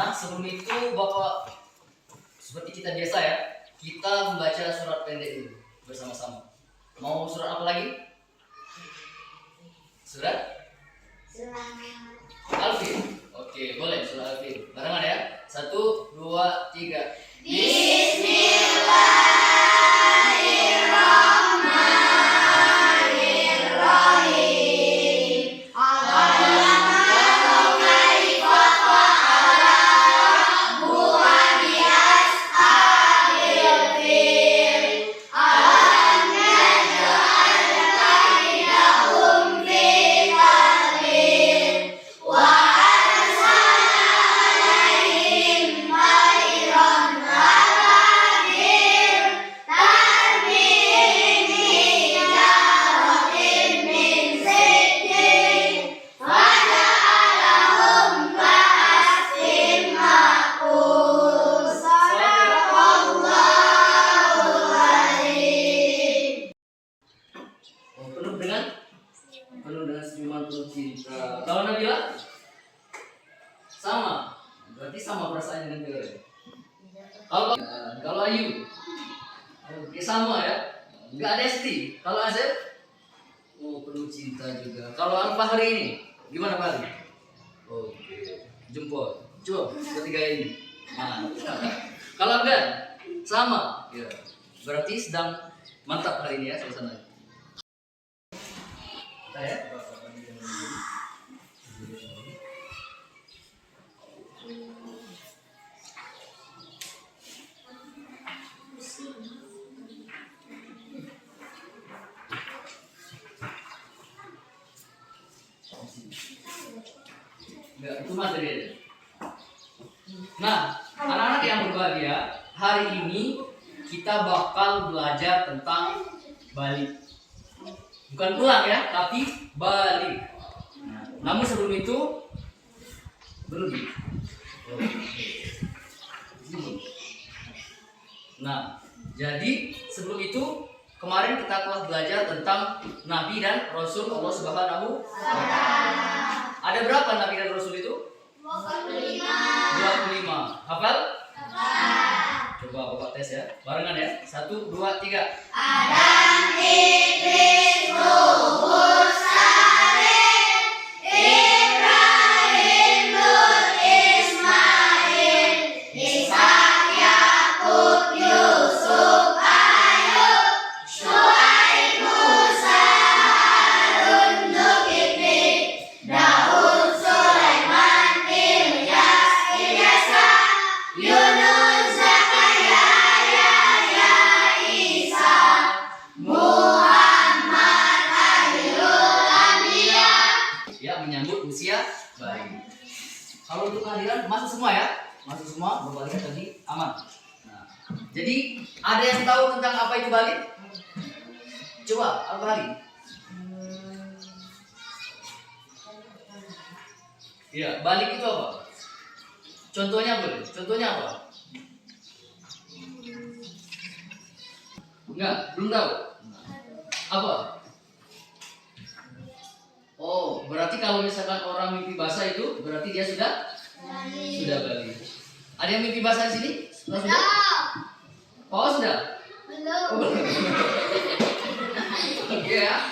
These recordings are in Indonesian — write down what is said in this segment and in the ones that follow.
Nah, sebelum itu Bapak, seperti kita biasa ya, kita membaca surat pendek dulu bersama-sama. Mau surat apa lagi? Surat Al-Fil. Oke, boleh surat Al-Fil. Barengan ya. 1, 2, 3. Penuh dengan senyuman penuh cinta. Kalau Nabila? Sama. Berarti sama perasaannya dengan Nabila. Kalau Ayu? Oke, sama ya. Enggak ada Esti. Kalau Azeb? Oh, penuh cinta juga. Kalau Al-Fahri ini gimana Fahri? Oke. Jempol. Coba ketiga ini. Nah. Kalau enggak? Sama. Ya. Berarti sedang mantap hari ini ya suasananya. Ya. Enggak, itu materi. Nah, anak-anak yang berbahagia, hari ini kita bakal belajar tentang balik. Bukan pulang ya, tapi balik. Namun sebelum itu berlebih. Nah, jadi sebelum itu kemarin kita telah belajar tentang Nabi dan Rasul Allah Subhanahu wa Ta'ala. Ada berapa Nabi dan Rasul itu? 25. Hafal? Coba Bapak tes ya. Barengan ya. 1, 2, 3. Adam, Idris, Nuh, Salim, Ibrahim, Lut, Ismail, Ishak, Yakub, Yusuf, Ayub, Syuaib, Musa, Harun, Zulkifli, Daud, Sulaiman, Ilyas, Ilyasa, Yunus, Zakaria, Yahya, Isa, Muhammad, Akhirul Anbiya. Ya, menyambut usia bayi. Kalau untuk kehadiran masuk semua ya, masuk semua. Berbalik tadi aman. Nah, jadi ada yang tahu tentang apa itu balik? Coba Al-Bahari. Iya, balik itu apa? Contohnya boleh. Contohnya apa? Enggak, belum tahu. Apa? Oh, berarti kalau misalkan orang mimpi basah itu berarti dia sudah balik. Ada yang mimpi basah di sini? Sudah? Oh, sudah? Oh, belum. Oke ya,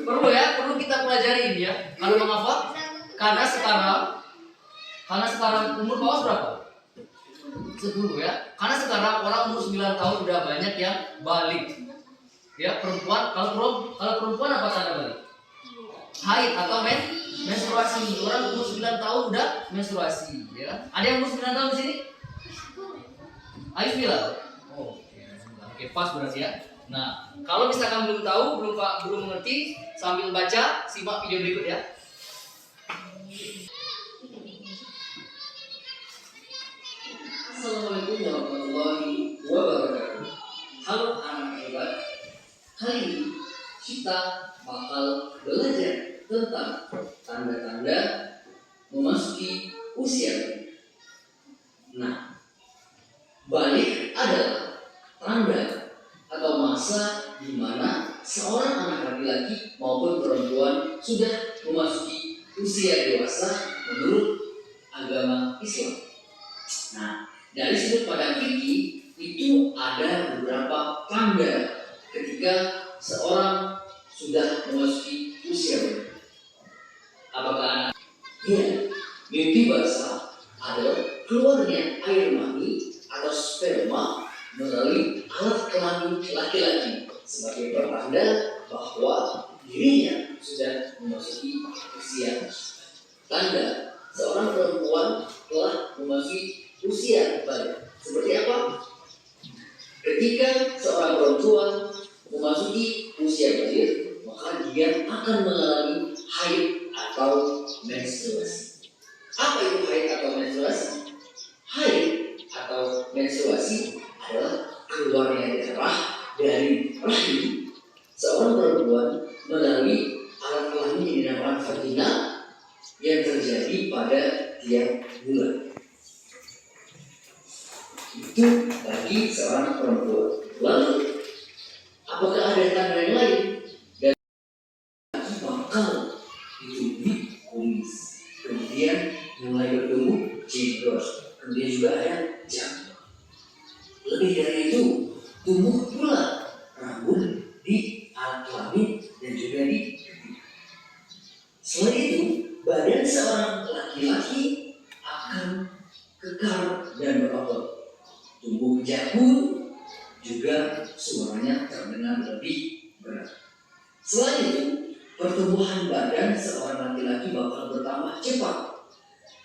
perlu kita pelajari ini ya. Karena mengapa? Karena sekarang umur bawah berapa? 10 ya. Karena sekarang orang umur 9 tahun udah banyak yang balik. Ya, perempuan, kalau perempuan apa tanda balik? Haid atau menstruasi. Orang umur 9 tahun udah menstruasi, ya. Ada yang umur 9 tahun di sini? Ayo bilang. Oke, pas berarti ya. Nah, kalau misalkan belum tahu, belum mengerti, sambil baca, simak video berikut ya. Assalamualaikum warahmatullahi wabarakatuh. Halo anak hebat. Hari ini kita bakal belajar tentang tanda-tanda memasuki usia. Nah, balik adalah tanda atau masa di mana seorang anak laki-laki maupun perempuan sudah memasuki usia dewasa menurut agama Islam. Nah, dari sudut pandang fikih itu ada beberapa tanda ketika seorang sudah memasuki usia belia. Apakah anak? Iya, mimpi basah adalah keluarnya air mani atau sperma melalui alat kelamin laki-laki sebagai pertanda bahwa dirinya sudah memasuki usia. Tanda seorang perempuan telah memasuki usia balik. Seperti apa? Ketika seorang perempuan memasuki usia balik, maka dia akan mengalami haid atau menstruasi. Apa itu haid atau menstruasi? Haid atau menstruasi adalah keluarnya darah dari rahim seorang perempuan melalui alat kelamin yang dinamakan vagina yang terjadi pada tiap bulan. Itu bagi seorang perempuan. Lalu, apakah ada tanda yang lain? Dan bakal ditumbuh kumis, kemudian mulai bertumbuh jenggot, kemudian juga ada janggut. Lebih dari itu, tumbuh pula rambut di alat kelamin dan juga di pipi. Selain itu, badan seorang laki-laki akan kekar dan berotot. Tumbuh jagung juga suaranya terdengar lebih berat. Selain itu, pertumbuhan badan seorang laki-laki bakal bertambah cepat.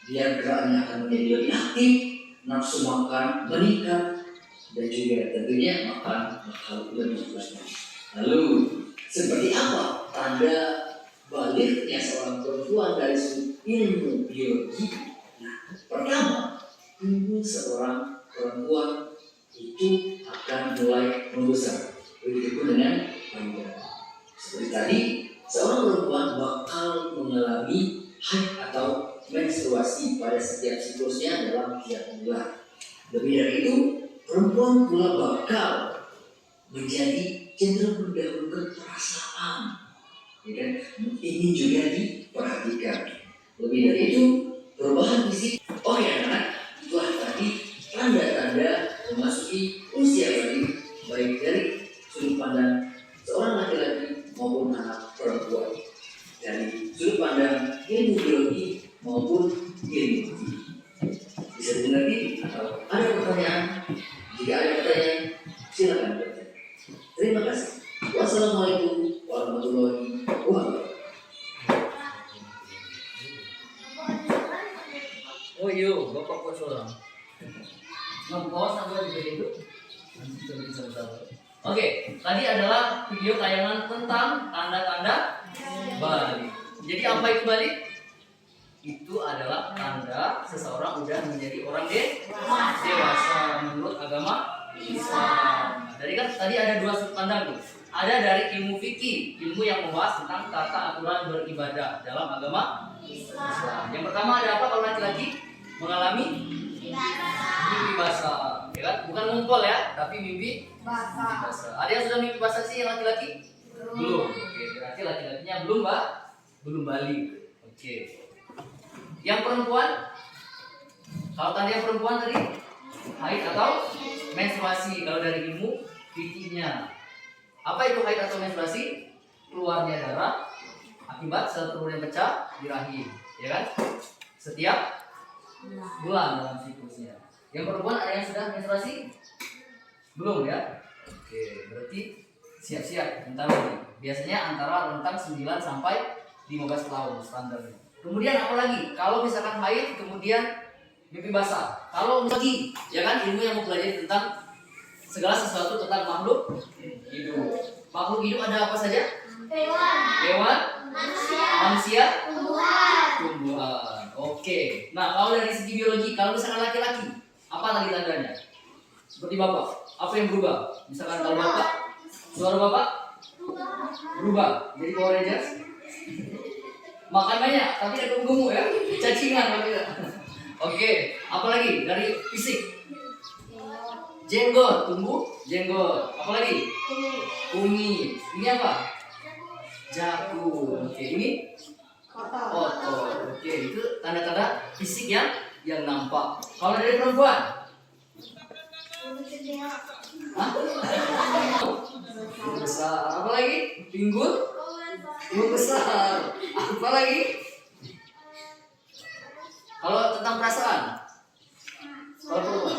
Dia geraknya akan menjadi lebih aktif, nafsu makan meningkat, dan juga tentunya makan bakal lebih banyak. Lalu, seperti apa tanda baliknya seorang perempuan dari sudut ilmu biologi? Nah, pertama, tubuh seorang perempuan itu akan mulai membesar, begitu dengan panjang. Seperti tadi, seorang perempuan bakal mengalami haid atau menstruasi pada setiap siklusnya dalam tiap bulan. Lebih dari itu, perempuan pula bakal menjadi cenderung mendahulukan perasaan. Ya kan? Ini juga diperhatikan. Lebih dari itu, perubahan fisik. Oh ya, anak, itulah tadi tanda-tanda memasuki usia balik, baik dari sudut pandang seorang laki-laki maupun anak perempuan, dari sudut pandang ilmu biologi maupun ilmu fisik. Bisa dimengerti atau ada pertanyaan? Jika ada pertanyaan, silakan bertanya. Terima kasih. Wassalamualaikum warahmatullahi wabarakatuh. Oh iya, bapak kok seorang ngepost sampai di itu. Oke, tadi adalah video tayangan tentang tanda-tanda balik. Jadi apa itu balik? Itu adalah tanda seseorang sudah menjadi orang dewasa menurut agama Islam. Jadi kan tadi ada dua sudut pandang tuh. Ada dari ilmu fikih, ilmu yang membahas tentang tata aturan beribadah dalam agama Islam. Yang pertama ada apa kalau laki-laki mengalami mimpi basah, ya kan? Bukan ngumpul ya, tapi mimpi basah. Ada yang sudah mimpi basah sih yang laki-laki? Belum. Oke, berarti laki-lakinya belum balik. Oke. Yang perempuan, kalau tadi yang perempuan tadi haid atau menstruasi kalau dari ilmu fikihnya. Apa itu haid atau menstruasi? Keluarnya darah akibat sel telur yang pecah di rahim, ya kan? Setiap bulan dalam siklusnya. Yang perempuan ada yang sudah menstruasi? Belum ya? Oke, berarti siap-siap bentar lagi. Biasanya antara rentang 9 sampai 15 tahun standarnya. Kemudian apa lagi? Kalau misalkan haid kemudian mimpi basah. Kalau lagi, ya kan ilmu yang mempelajari tentang segala sesuatu tentang makhluk hidup. Makhluk hidup ada apa saja? Hewan, manusia, tumbuhan. Oke. Nah, kalau dari segi biologi, kalau misalkan laki-laki, apa tadi tandanya? Seperti bapak, apa yang berubah? Misalkan kalau bapak, suara bapak berubah, jadi Power Rangers. Makan banyak, tapi ada gemuk ya, cacingan maksudnya. Oke, apalagi dari fisik? Jenggot, tumbuh jenggot. Apalagi? Kumis. Ini apa? Jagung. Oke, ini otot. Oke, itu tanda-tanda fisik yang yang nampak. Kalau dari perempuan? Hah? Besar. Apa lagi? Pinggul? Besar. Apa lagi? Kalau tentang perasaan? Kalau perempuan?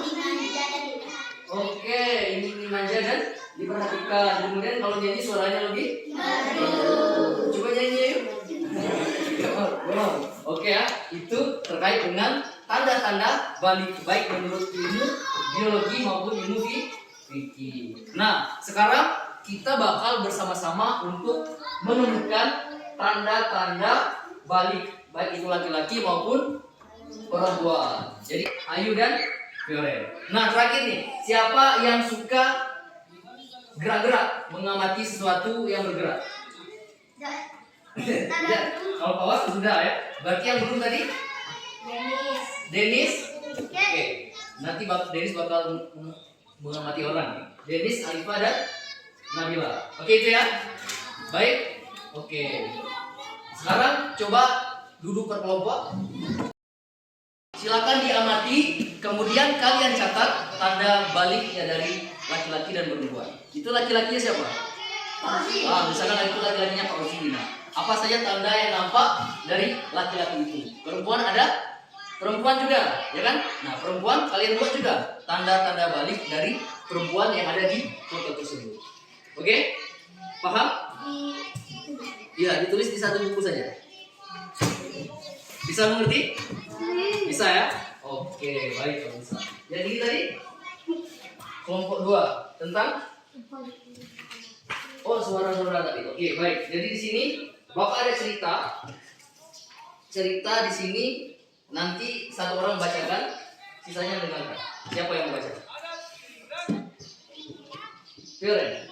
Oke, ini manja dan diperhatikan. Kemudian kalau nyanyi suaranya lebih? Coba nyanyi yuk. Oke ya, itu terkait dengan tanda-tanda balik baik menurut ilmu biologi maupun ilmu fikih. Nah, sekarang kita bakal bersama-sama untuk menemukan tanda-tanda balik baik itu laki-laki maupun perempuan. Jadi Ayu dan Fioren. Nah, terakhir nih, siapa yang suka gerak-gerak, mengamati sesuatu yang bergerak? Ya, kalau Pawas sudah ya. Berarti yang belum tadi? Denis. Oke. Nanti Denis bakal mengamati orang. Denis, Alifa dan Nabila. Oke itu ya. Baik. Oke. Sekarang coba duduk berkelompok. Silakan diamati. Kemudian kalian catat tanda baliknya dari laki-laki dan perempuan. Itu laki-lakinya siapa? Misalkan itu laki-lakinya Pak Rosidina. Apa saja tanda yang nampak dari laki-laki itu? Perempuan ada? Perempuan juga, ya kan? Nah, perempuan kalian buat juga tanda-tanda balik dari perempuan yang ada di foto tersebut. Oke? Paham? Iya, ditulis di satu buku saja. Bisa mengerti? Bisa ya? Oke, baik kalau bisa. Jadi tadi kelompok 2 tentang suara-suara tadi. Oke, baik. Jadi di sini Bapak ada cerita di sini. Nanti satu orang bacakan, sisanya dengarkan. Siapa yang membaca? Fioren.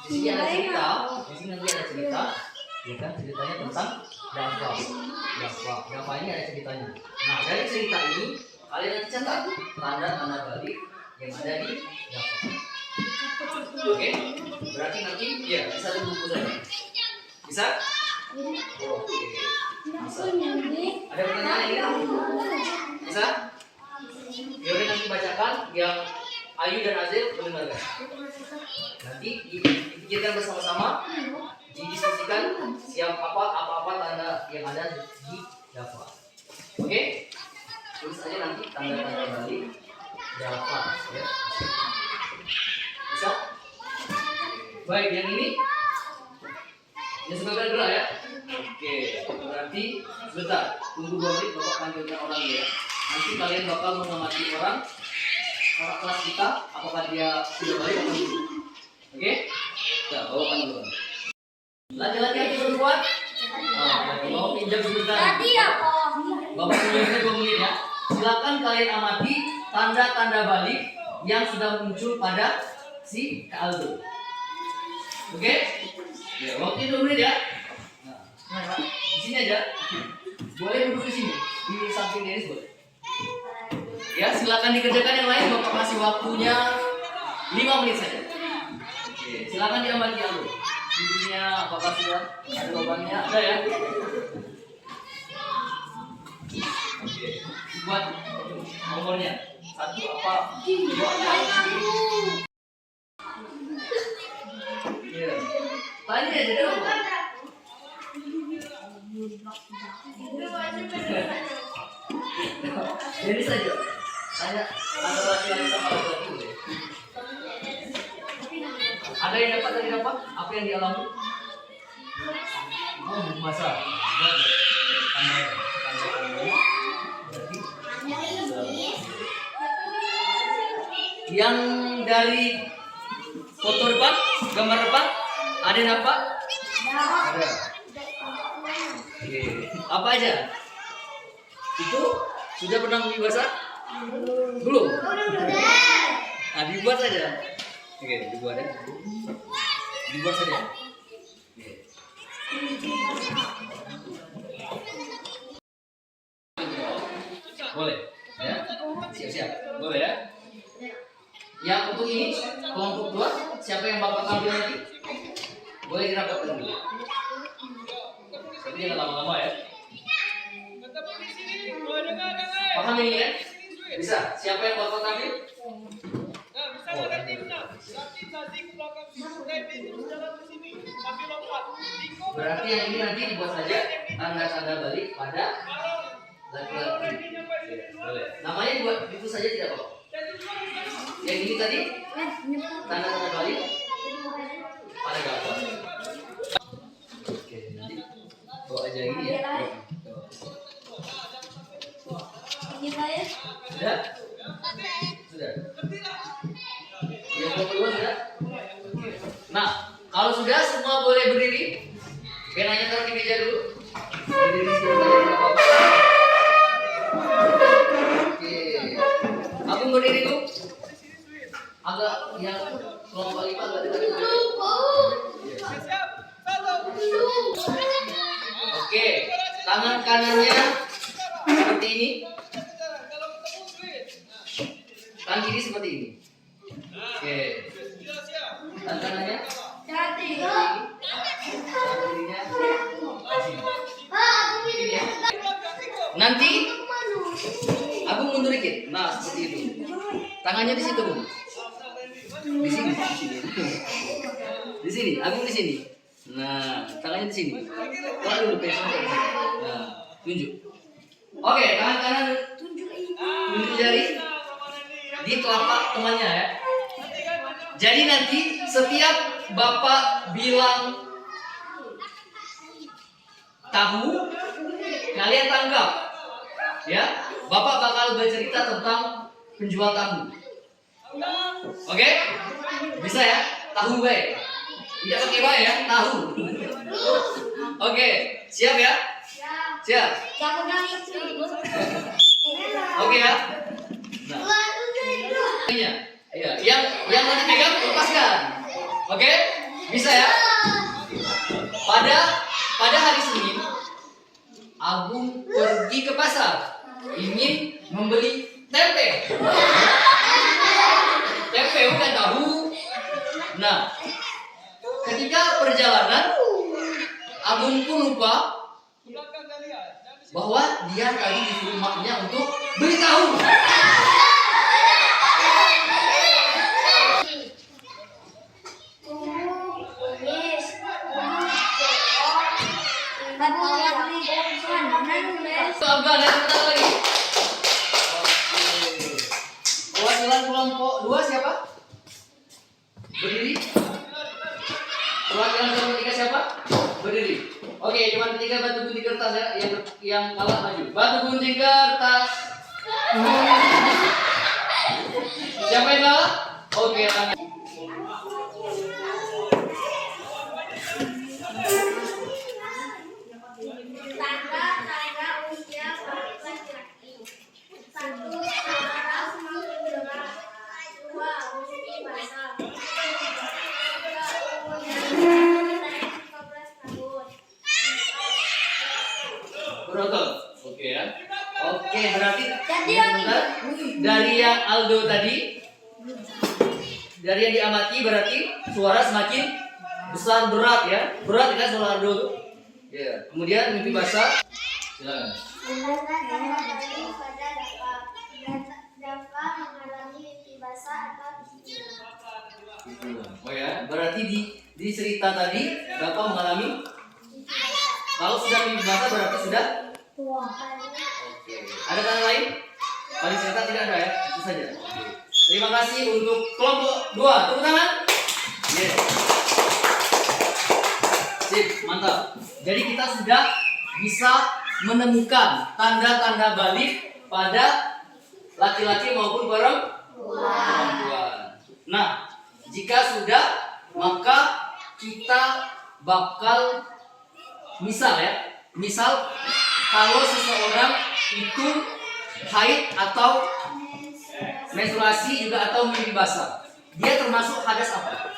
Di sini ada cerita. Di sini nanti ada cerita. Ya kan, ceritanya tentang Dafa ini ada ceritanya. Nah, dari cerita ini kalian nanti catat tanda-tanda balik yang ada di Dafa. Oke, berarti nanti ya di satu buku saja. Bisa? Oke. Bisa. Ada pertanyaan ini? Bisa? Yaudah nanti bacakan yang Ayu dan Azil mendengarkan. Nanti dipikirkan bersama-sama, didiskusikan apa-apa tanda yang ada di Dafa. Oke? Tulis aja nanti tanda-tanda balik Dafa ya. Bisa? Baik, yang ini yang suka gerak ya. Oke, berarti sebentar, tunggu 2 menit Bapak panggilkan orang ya. Nanti kalian bakal mengamati orang kakak kelas kita, apakah dia sudah balik atau belum. Oke? Nah, bawakan dulu. Laki-laki atau perempuan? Bapak pinjam sebentar. Bapak pinjamnya 2 menit ya. Silakan kalian amati tanda-tanda balik yang sudah muncul pada si Kak Aldo. Oke? Ya, waktu 2 menit ya. Nah, di sini aja. Boleh duduk di sini, di samping Denis boleh. Ya, silakan dikerjakan yang lain. Bapak kasih waktunya 5 menit saja. Oke, silakan diamati dulu. Videonya Bapak sudah ada lubangnya, ada ya. Oke, buat nomornya 1 apa 2 ya. Tanya aja dong. Jadi saja tanya antara laki-laki sama laki-laki boleh. Ada yang dapat dari apa? Apa yang dialami? Masa yang dari foto depan, gambar depan, ada yang dapat? Ada. Oke. Apa aja? Itu sudah pernah membaca? Belum. Dibuat saja. Oke, dibuat ya. Dibuat saja. Oke. Boleh. Ya. Siap-siap. Boleh ya. Yang untuk ini kelompok 2, siapa yang bakal ambil nanti? Boleh dirapatkan dulu. Tapi jangan lama-lama ya. Paham ini kan? Bisa. Siapa yang bakal tampil? Nah, misalnya nanti benar. Nanti Zazi ke belakang situ, Debbie terus jalan ke sini. Sambil lompat. Diko Berarti yang ini nanti dibuat saja tanda-tanda balik pada kalau laki-laki. Debbie nyampe sini duluan. Boleh. Namanya buat itu saja tidak apa-apa. Jadi duluan ke sana. Yang ini tadi tanda-tanda balik pada gambar. Oke, nanti bawa aja ini ya. Sudah? Sudah. Yang kedua sudah? Oke. Nah, kalau sudah semua boleh berdiri. Penanya taruh di meja dulu. Berdiri sebentar aja tidak apa-apa. Oke. Aku berdiri dulu. Agak yang kelompok 5 agak dekat. Siap. Satu. Oke. Tangan kanannya seperti ini. Kalau ketemu switch. Tangan kiri seperti ini. Oke. Sudah siap. Tangan kanannya. Tangan kirinya. Sini ya. Nanti Agung mundur dikit. Nah, seperti itu. Tangannya di situ, Bung. Di sini, di sini. Di sini, Agung di sini. Nah, tangannya di sini. Tolak dulu pencet. Nah, tunjuk. Oke, tangan kanan tunjuk jari di telapak temannya ya. Jadi nanti setiap Bapak bilang tahu, kalian tangkap. Ya, Bapak bakal bercerita tentang penjual tahu. Oke? Bisa ya? Tahu baik. Tidak pakai baik ya, tahu. Oke, siap ya? Siap. Oke ya? Nah, iya, yang nanti pegang lepaskan. Oke? Bisa ya? Pada hari Senin, Agung pergi ke pasar ingin membeli tempe. Tempe bukan tahu. Nah, ketika perjalanan, Agung pun lupa Belakang kalian. bahwa dia tadi disuruh maknya untuk beli tahu. Abang, ada sebentar lagi. Oke. Perwakilan kelompok 2 siapa? Berdiri. Perwakilan kelompok 3 siapa? Berdiri. Oke, cuma ketiga batu gunting kertas ya. Yang kalah maju. Batu gunting kertas. Siapa yang kalah? Oke, tangan. Tanda-tanda usia bagi laki-laki. 1. Waras mendengar. 2. Mesti basah. 3. Umurnya 15 tahun. Berotot. Oke ya. Oke, berarti sebentar. Dari yang Aldo tadi, dari yang diamati berarti suara semakin besar berat ya. Berat kan suara Aldo tuh. Ya. Kemudian mimpi basah. Silakan. Tanda-tanda balik pada dapat mengalami mimpi basah atau Oh ya, berarti di cerita tadi Bapak mengalami. Kalau sudah mimpi basah berarti sudah. Oke. Ada tanda lain? Paling cerita tidak ada ya, itu saja. Terima kasih untuk kelompok 2. Tepuk tangan. Yes. Sip, mantap. Jadi kita sudah bisa menemukan tanda-tanda balik pada laki-laki maupun perempuan. Nah, jika sudah, maka kita bakal misal ya. Misal kalau seseorang itu haid atau menstruasi juga atau mimpi basah, dia termasuk hadas apa?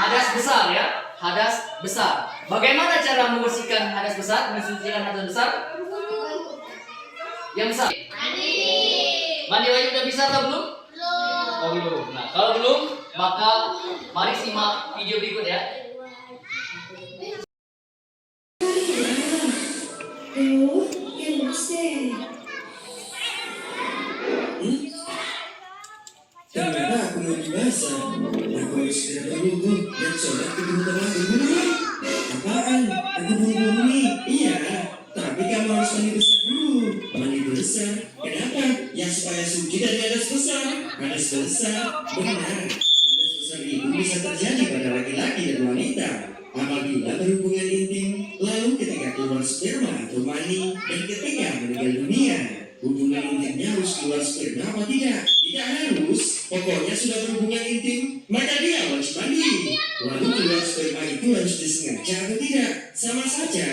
Hadas besar ya, hadas besar. Bagaimana cara membersihkan hadas besar, mensucikan hadas besar? Yang besar. Mandi wajib udah bisa atau belum? Oh belum. Nah kalau belum, maka mari simak video berikut ya. Ternyata aku lagi basah. Aku harus segera berwudu dan sholat kebutuhan dulu. Apaan? Aku buru-buru nih. Iya, tapi kamu harus mandi besar dulu. Mandi besar? Kenapa? Ya supaya suci dari hadas besar. Hadas besar? Benar. Hadas besar itu bisa terjadi pada laki-laki dan wanita. Apabila berhubungan intim, lalu ketika keluar sperma atau mani, dan ketika meninggal dunia. Hubungan intimnya harus keluar sperma apa tidak? Tidak harus. Pokoknya sudah berhubungan intim, maka dia wajib mandi. Lalu keluar sperma itu harus disengaja atau tidak? Sama saja.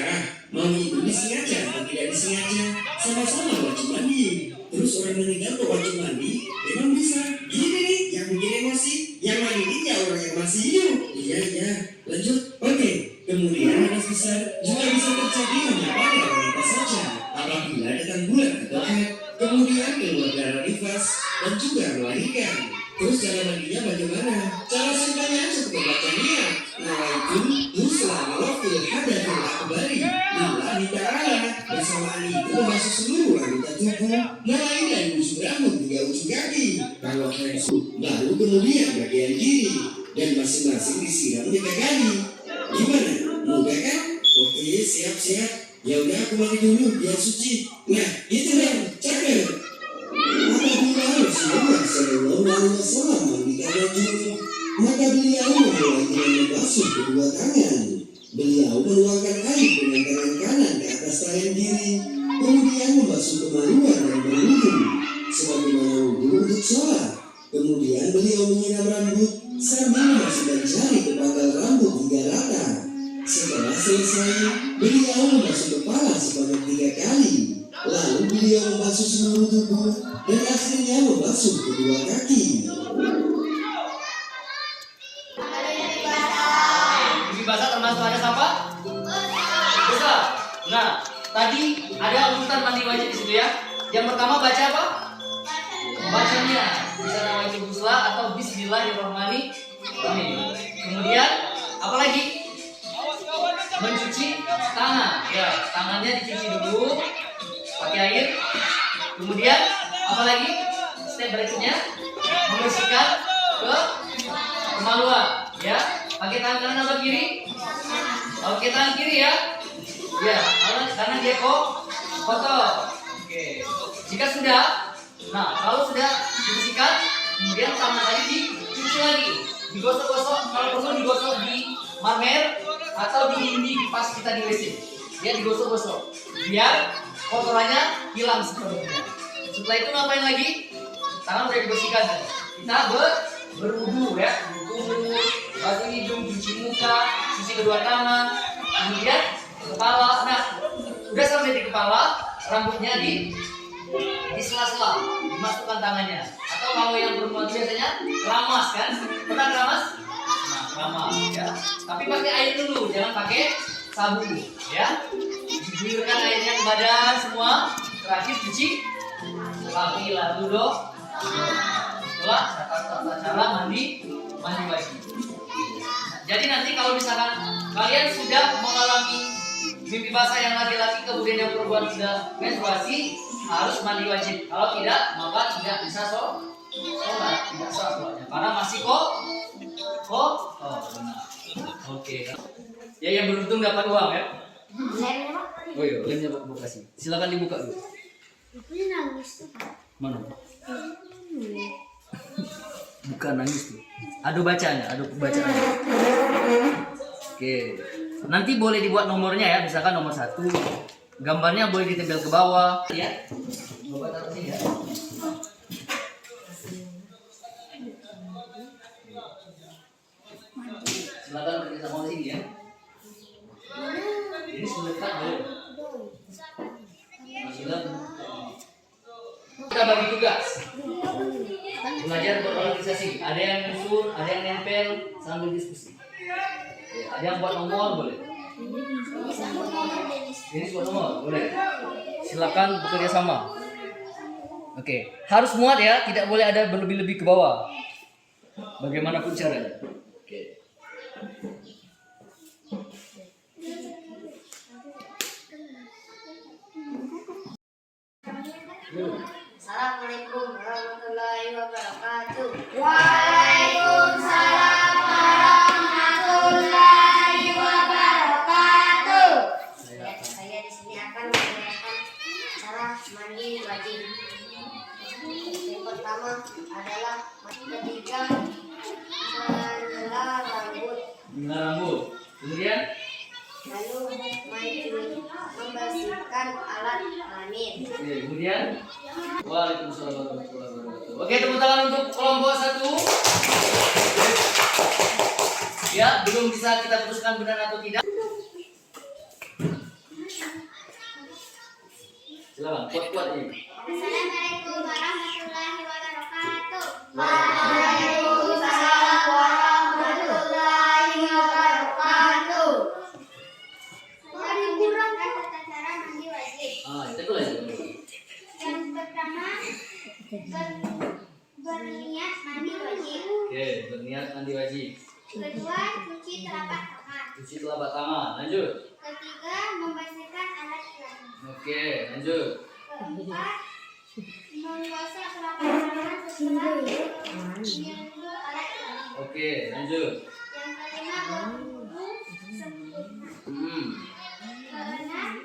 Mau itu disengaja atau tidak disengaja, sama-sama wajib mandi. Terus orang meninggal kok wajib mandi? Memang bisa. Gini nih, yang bikin emosi, yang mandinya orang yang masih hidup. Iya, lanjut. Oke. Kemudian hadas besar juga bisa terjadi hanya pada wanita saja. Apabila datang bulan atau haid, kemudian keluar darah nifas dan juga melahirkan. Terus cara mandinya bagaimana? Cara simpelnya seperti baca niat. Nawaitu husnul hadatul akbari lillahi ta'ala. Bersamaan itu masuk seluruh anggota tubuh, mulai dari ujung rambut hingga ujung kaki. Kalau haid, lalu kemudian bagian kiri dan masing-masing disiram 3 kali. Gimana? Mudah kan? Oke, siap. Ya udah aku mandi dulu biar suci. Nah, itu kan, cakep. Apabila Rasulullah Shallallahu Alaihi Wasallam mandikan junub, maka beliau memulai dengan membasuh kedua tangan. Beliau menuangkan air dengan tangan kanan ke atas tangan kiri, kemudian membasuh kemaluan dan berwudu, sebagaimana wudu untuk sholat. Kemudian beliau menyiram rambut sambil memasukkan jari ke pangkal rambut hingga rata. Setelah selesai, beliau membasuh kepala sebanyak 3 kali. Lalu beliau membasuh seluruh tubuh dan akhirnya membasuh kedua kaki. Pipi basah termasuk hadas apa? Besar. Nah, tadi ada urutan mandi wajib di situ ya. Yang pertama baca apa? Bacanya bisa namanya ghusla atau bismillahirrahmanirrahim. Kemudian apa lagi? Mencuci tangan. Ya, tangannya dicuci dulu pakai air. Kemudian apa lagi? Step berikutnya membersihkan ke kemaluan. Ya, pakai tangan kanan atau kiri? Oke, tangan kiri ya. Ya, karena dia kotor. Oke. Jika sudah, nah kalau sudah dibersihkan, kemudian tangan tadi dicuci lagi, digosok-gosok. Kalau perlu digosok di marmer atau di dinding pas kita di WC. Ya, digosok-gosok biar kotorannya hilang sepenuhnya. Setelah itu ngapain lagi? Tangan udah dibersihkan. Kita berwudu ya, wudu, basuh hidung, cuci muka, cuci kedua tangan, kemudian kepala. Nah, udah sampai di kepala, rambutnya di sela-sela, dimasukkan tangannya. Atau kalau yang perempuan biasanya keramas kan? Pernah keramas? Nah, keramas ya. Tapi pakai air dulu, jangan pakai sabun ya. Diguyurkan airnya ke badan semua. Terakhir cuci kaki lalu setelah tata cara mandi wajib. Jadi nanti kalau misalkan kalian sudah mengalami mimpi basah yang laki-laki kemudian yang perempuan sudah menstruasi, harus mandi wajib. Kalau tidak, maka tidak bisa sholat, tidak sah sholatnya karena masih benar. Oke. Ya, yang beruntung dapat uang ya. Oh iya, lemnya Pak kasih. Silakan dibuka dulu. Ini nangis tuh. Mana? Bukan nangis tuh. Adu bacanya. Oke. Nanti boleh dibuat nomornya ya, misalkan nomor 1. Gambarnya boleh ditempel ke bawah ya. Coba taruh sini ya. Silakan bekerja sama sini ya. Ini sudah dekat boleh. Kita bagi tugas. Belajar berorganisasi. Ada yang nyusun, ada yang nempel sambil diskusi. Ada yang buat nomor boleh. Ini buat nomor boleh. Silakan bekerja sama. Oke, harus muat ya, tidak boleh ada berlebih-lebih ke bawah. Bagaimanapun caranya. Oke. Salah Assalamualaikum warahmatullahi wabarakatuh. Waalaikumsalam warahmatullahi wabarakatuh. Saya di sini akan menjelaskan cara mandi wajib. Yang pertama adalah ketika menyela rambut, Kemudian lalu membersihkan alat kelamin. oke, kemudian Waalaikumsalam warahmatullahi wabarakatuh. Oke, tepuk tangan untuk kelompok 1. Ya, belum bisa kita putuskan benar atau tidak. Silakan, kuat-kuat ini. Assalamualaikum warahmatullahi wabarakatuh. Waalaikumsalam warahmatullahi wabarakatuh. Tadi kurang tata cara mandi wajib. Itu lah ya. Yang pertama berniat mandi wajib. Oke, berniat mandi wajib. Kedua cuci telapak tangan. Cuci telapak tangan. Lanjut. Ketiga membersihkan alat kelamin. Oke, lanjut. Keempat menggosok telapak tangan setelah menyentuh alat kelamin. Oke, lanjut. Yang kelima berwudu sempurna. Keenam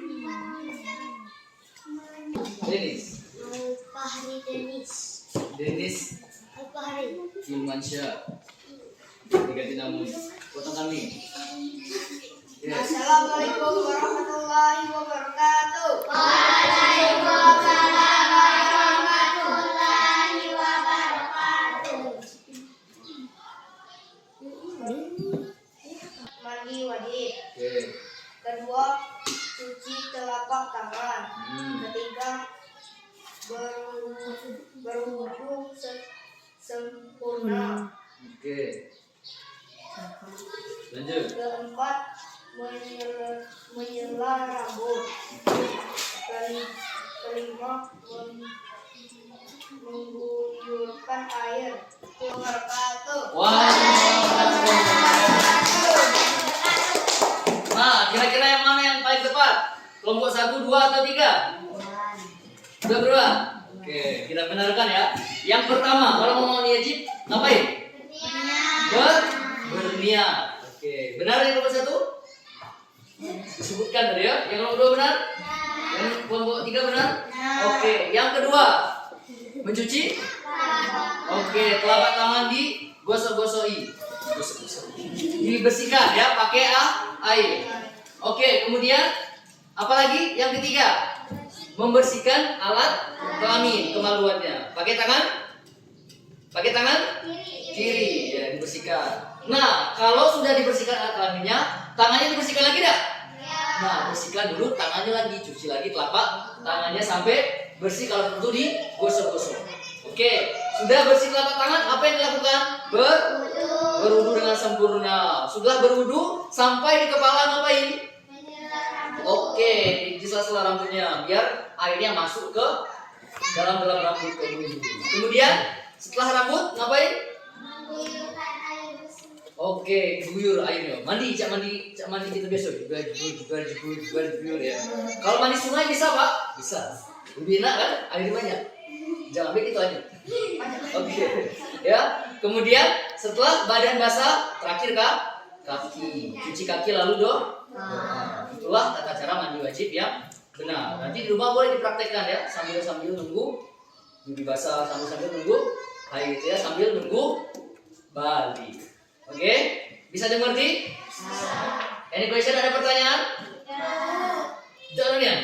Denis. Al-Fahri Denis. Denis Al-Fahri. Firmansyah. Diganti namun. Potong kami. Yes. Assalamualaikum warahmatullahi wabarakatuh. Waalaikumsalam warahmatullahi wabarakatuh. Mandi wajib. Oke. Kedua, cuci telapak tangan. Ketiga, berwudu sempurna. Oke. Lanjut. Keempat, menyela rambut. Kelima, mengguyurkan air. Wabarakatuh. Wah. Nah, kira-kira yang mana yang paling tepat? Kelompok 1, 2, atau 3? Sudah berubah? Oke, kita benarkan ya. Yang pertama, kalau mau mandi wajib, ngapain? Berniat. Oke, benar yang kelompok 1? Disebutkan tadi ya. Yang kelompok 2 benar? Yang kelompok 3 benar? Oke, yang kedua, mencuci? Oke, telapak tangan digosok-gosoki. Dibersihkan ya, pakai air. Oke, kemudian apalagi yang ketiga? Membersihkan alat kelamin, kemaluannya. Pakai tangan? Pakai tangan? Kiri, ya dibersihkan. Nah, kalau sudah dibersihkan alat kelaminnya, tangannya dibersihkan lagi tidak? Nah, bersihkan dulu tangannya lagi, cuci lagi telapak tangannya sampai bersih, kalau perlu digosok-gosok. Oke, sudah bersih telapak tangan, apa yang dilakukan? Berwudu dengan sempurna. Sudah berwudu, sampai di kepala ngapain? Oke, di sela-sela rambutnya biar airnya masuk ke dalam rambut ke. Kemudian setelah rambut ngapain? Oke, guyur airnya. Mandi kita besok juga ya. Kalau mandi sungai bisa Pak? Bisa. Lebih enak kan? Air banyak. Jangan ambil itu aja. Oke, ya. Kemudian setelah badan basah, terakhir kaki. Cuci kaki lalu itulah tata cara mandi wajib yang benar. Nanti di rumah boleh dipraktekkan ya, sambil nunggu pipi basah, sambil nunggu haid ya, sambil nunggu balik. Oke, bisa dimengerti? Any question, ada pertanyaan? Jangan ya.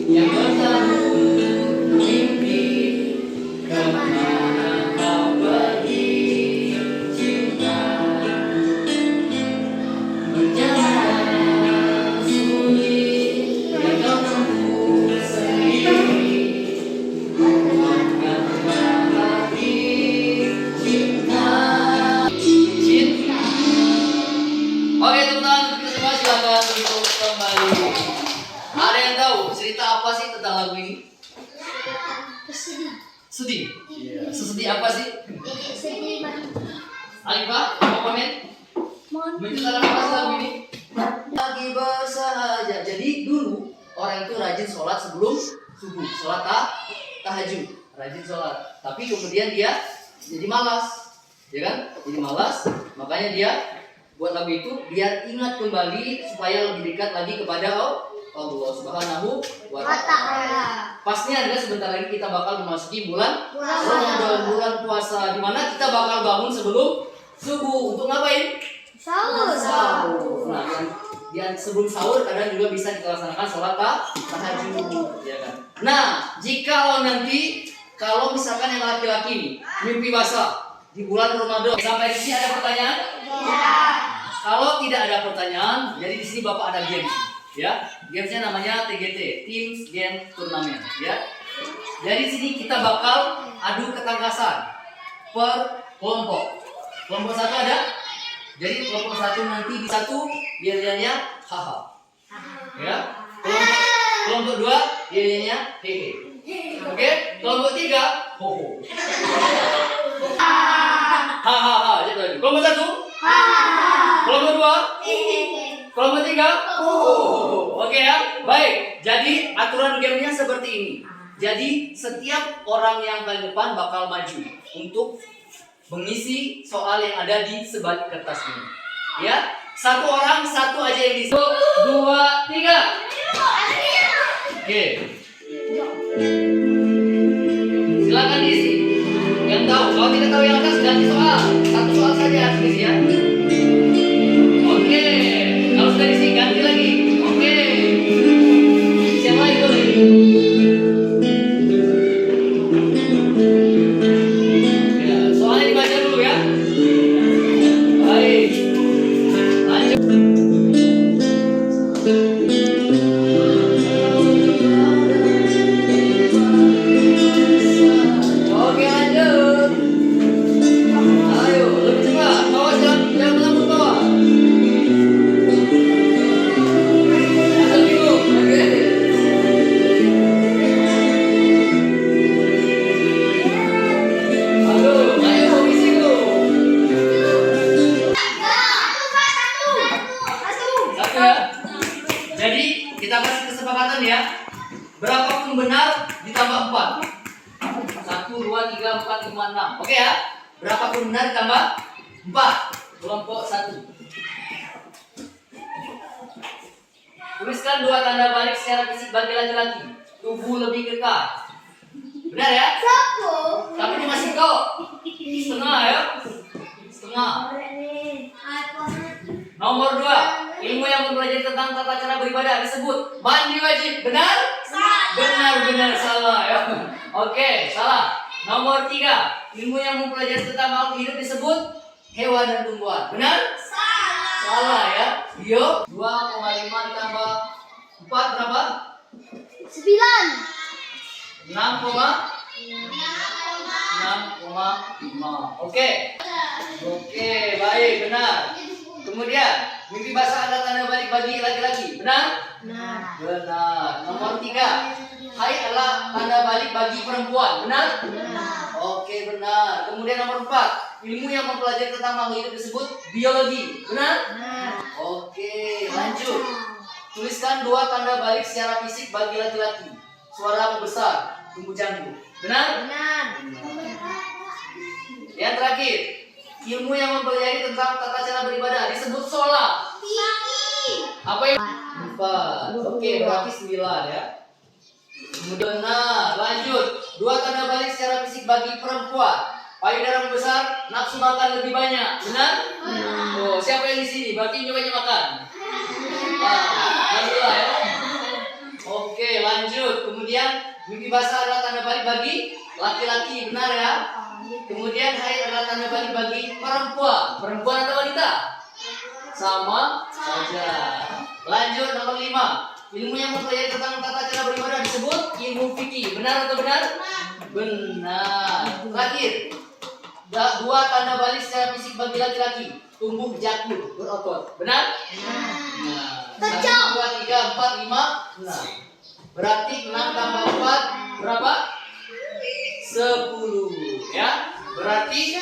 Yang bertemu mimpi kemana kau pergi, cinta berjalan sunyi yang kau tempuh sendiri, buatkan hati cinta. Oke teman-teman, kita semua silakan untuk kembali. Ada yang tahu cerita apa sih tentang lagu ini? Sedih. Sesedih apa sih? Alifah, mau komen? Menceritakan apa sih lagu ini? Lagi bersahaja. Jadi dulu orang itu rajin sholat sebelum subuh, sholat tahajud, rajin sholat. Tapi kemudian dia jadi malas, ya kan? Jadi malas, makanya dia buat lagu itu biar ingat kembali supaya lebih dekat lagi kepada Allah Subhanahu wa Ta'ala. Pasnya adalah sebentar lagi kita bakal memasuki bulan Ramadan, bulan puasa, di mana kita bakal bangun sebelum subuh untuk ngapain? Sahur. Nah, yang sebelum sahur kadang juga bisa kita laksanakan sholat tahajud, ya kan? Nah, jika nanti kalau misalkan yang laki-laki nih mimpi basah di bulan Ramadan, sampai di sini ada pertanyaan? Ya. Kalau tidak ada pertanyaan, jadi di sini Bapak ada games, ya. Gamesnya namanya TGT, Teams Game Turnamen, ya. Jadi di sini kita bakal adu ketangkasan per kelompok. Kelompok satu ada, jadi kelompok satu nanti di satu biasanya haha, ya. Kelompok dua biasanya hehe. Oke, kelompok tiga hoho. Hahaha, jadi kelompok satu. Kelompok dua. Kelompok tiga. Oke ya, baik. Jadi aturan gamenya seperti ini. Jadi setiap orang yang paling depan bakal maju untuk mengisi soal yang ada di sebalik kertas ini. Ya, satu orang satu aja yang diisi. 1, 2, 3. Oke. Silakan diisi. Yang tahu, kalau tidak tahu yang atas ganti soal. Satu soal saja harus diisi ya. Oke, kalau sudah diisi ganti lagi. Oke. Siapa itu? Ya, soalnya dibaca dulu ya. Baik. Lanjut. Oke, lanjut. Ayo, lebih cepat. Bawa jangan melambung bawah. Masuk bingung. Oke. Aduh, ayo isi dulu. Satu ya. Jadi kita kasih kesepakatan ya. Berapapun benar ditambah 4. 1, 2, 3, 4, 5, 6. Oke ya. Berapapun benar ditambah 4. Kelompok 1. Tuliskan 2 tanda balik secara fisik bagi laki-laki. Tubuh lebih kekar. Benar ya? Tapi ini masih kok. Setengah ya. Setengah. Nomor 2. Ilmu yang mempelajari tentang tata cara beribadah disebut mandi wajib. Benar? Benar salah ya. Oke, salah. Nomor 3. Ilmu yang mempelajari tentang makhluk hidup disebut hewan dan tumbuhan. Benar? Salah ya. Yuk, 2,5 ditambah 4 berapa? 6,5. Oke. Oke, baik, benar. Kemudian, mimpi basah adalah tanda balik bagi laki-laki. Benar? Benar. Nomor 3. Haid adalah tanda balik bagi perempuan. Benar? Oke, benar. Kemudian nomor 4. Ilmu yang mempelajari tentang makhluk hidup disebut biologi. Benar? Oke, lanjut. Tuliskan 2 tanda balik secara fisik bagi laki-laki. Suara membesar, tumbuh janggut. Benar? Yang terakhir, ilmu yang mempelajari tentang tata cara beribadah disebut sholat. Apa yang 4? Oke, berarti 9 ya. Benar, lanjut. 2 tanda balik secara fisik bagi perempuan. Payudara membesar, nafsu makan lebih banyak. Benar? Oh, siapa yang di sini? Berarti nyoba makan. Alhamdulillah ya. Oke, lanjut. Kemudian mimpi basah adalah tanda balik bagi laki-laki. Benar ya? Kemudian haid adalah tanda balik bagi perempuan. Perempuan atau wanita? Sama saja. Lanjut nomor 5. Ilmu yang mempelajari tentang tata cara beribadah disebut ilmu fikih. Benar atau benar? Benar. Terakhir, 2 tanda balik secara fisik bagi laki-laki. Tumbuh jakun, berotot. Benar? Nah, 1, 2, 3, 4, 5. Nah, berarti 6 tambah 4 berapa? 10 ya. Berarti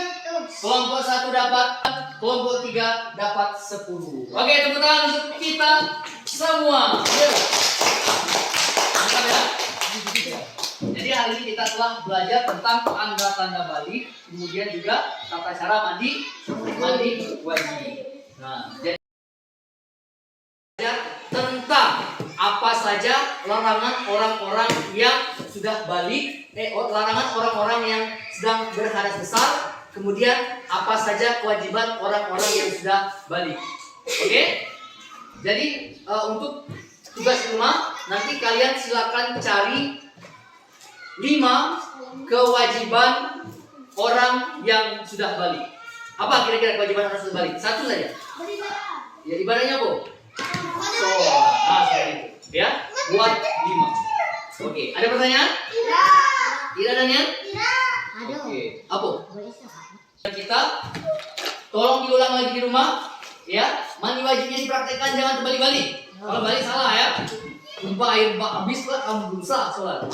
kelompok 1 dapat, kelompok 3 dapat 10. Oke, tepuk tangan untuk kita semua. Yuk. hari ini kita telah belajar tentang tanda-tanda balik, kemudian juga tata cara mandi wajib. Nah, jadi tentang apa saja larangan orang-orang yang sudah balik, larangan orang-orang yang sedang berhadas besar, kemudian apa saja kewajiban orang-orang yang sudah balik. Oke? Jadi untuk tugas rumah nanti kalian silakan cari 5 kewajiban orang yang sudah balik. Apa kira-kira kewajiban orang yang sudah balik? Satu saja. Ya ibadahnya apa? Sholat. Nah, seperti itu. Ya, buat 5. Oke, ada pertanyaan? Tidak adanya? Oke, apa? Kita tolong diulang lagi di rumah. Ya, mandi wajibnya dipraktekkan, jangan terbalik-balik. Kalau balik salah ya. Tumpah air habis lah kamu dosa sholat.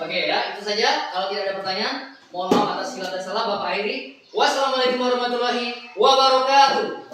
Oke ya, itu saja. Kalau tidak ada pertanyaan, mohon maaf atas segala dan salah Bapak Airi. Wassalamualaikum warahmatullahi wabarakatuh.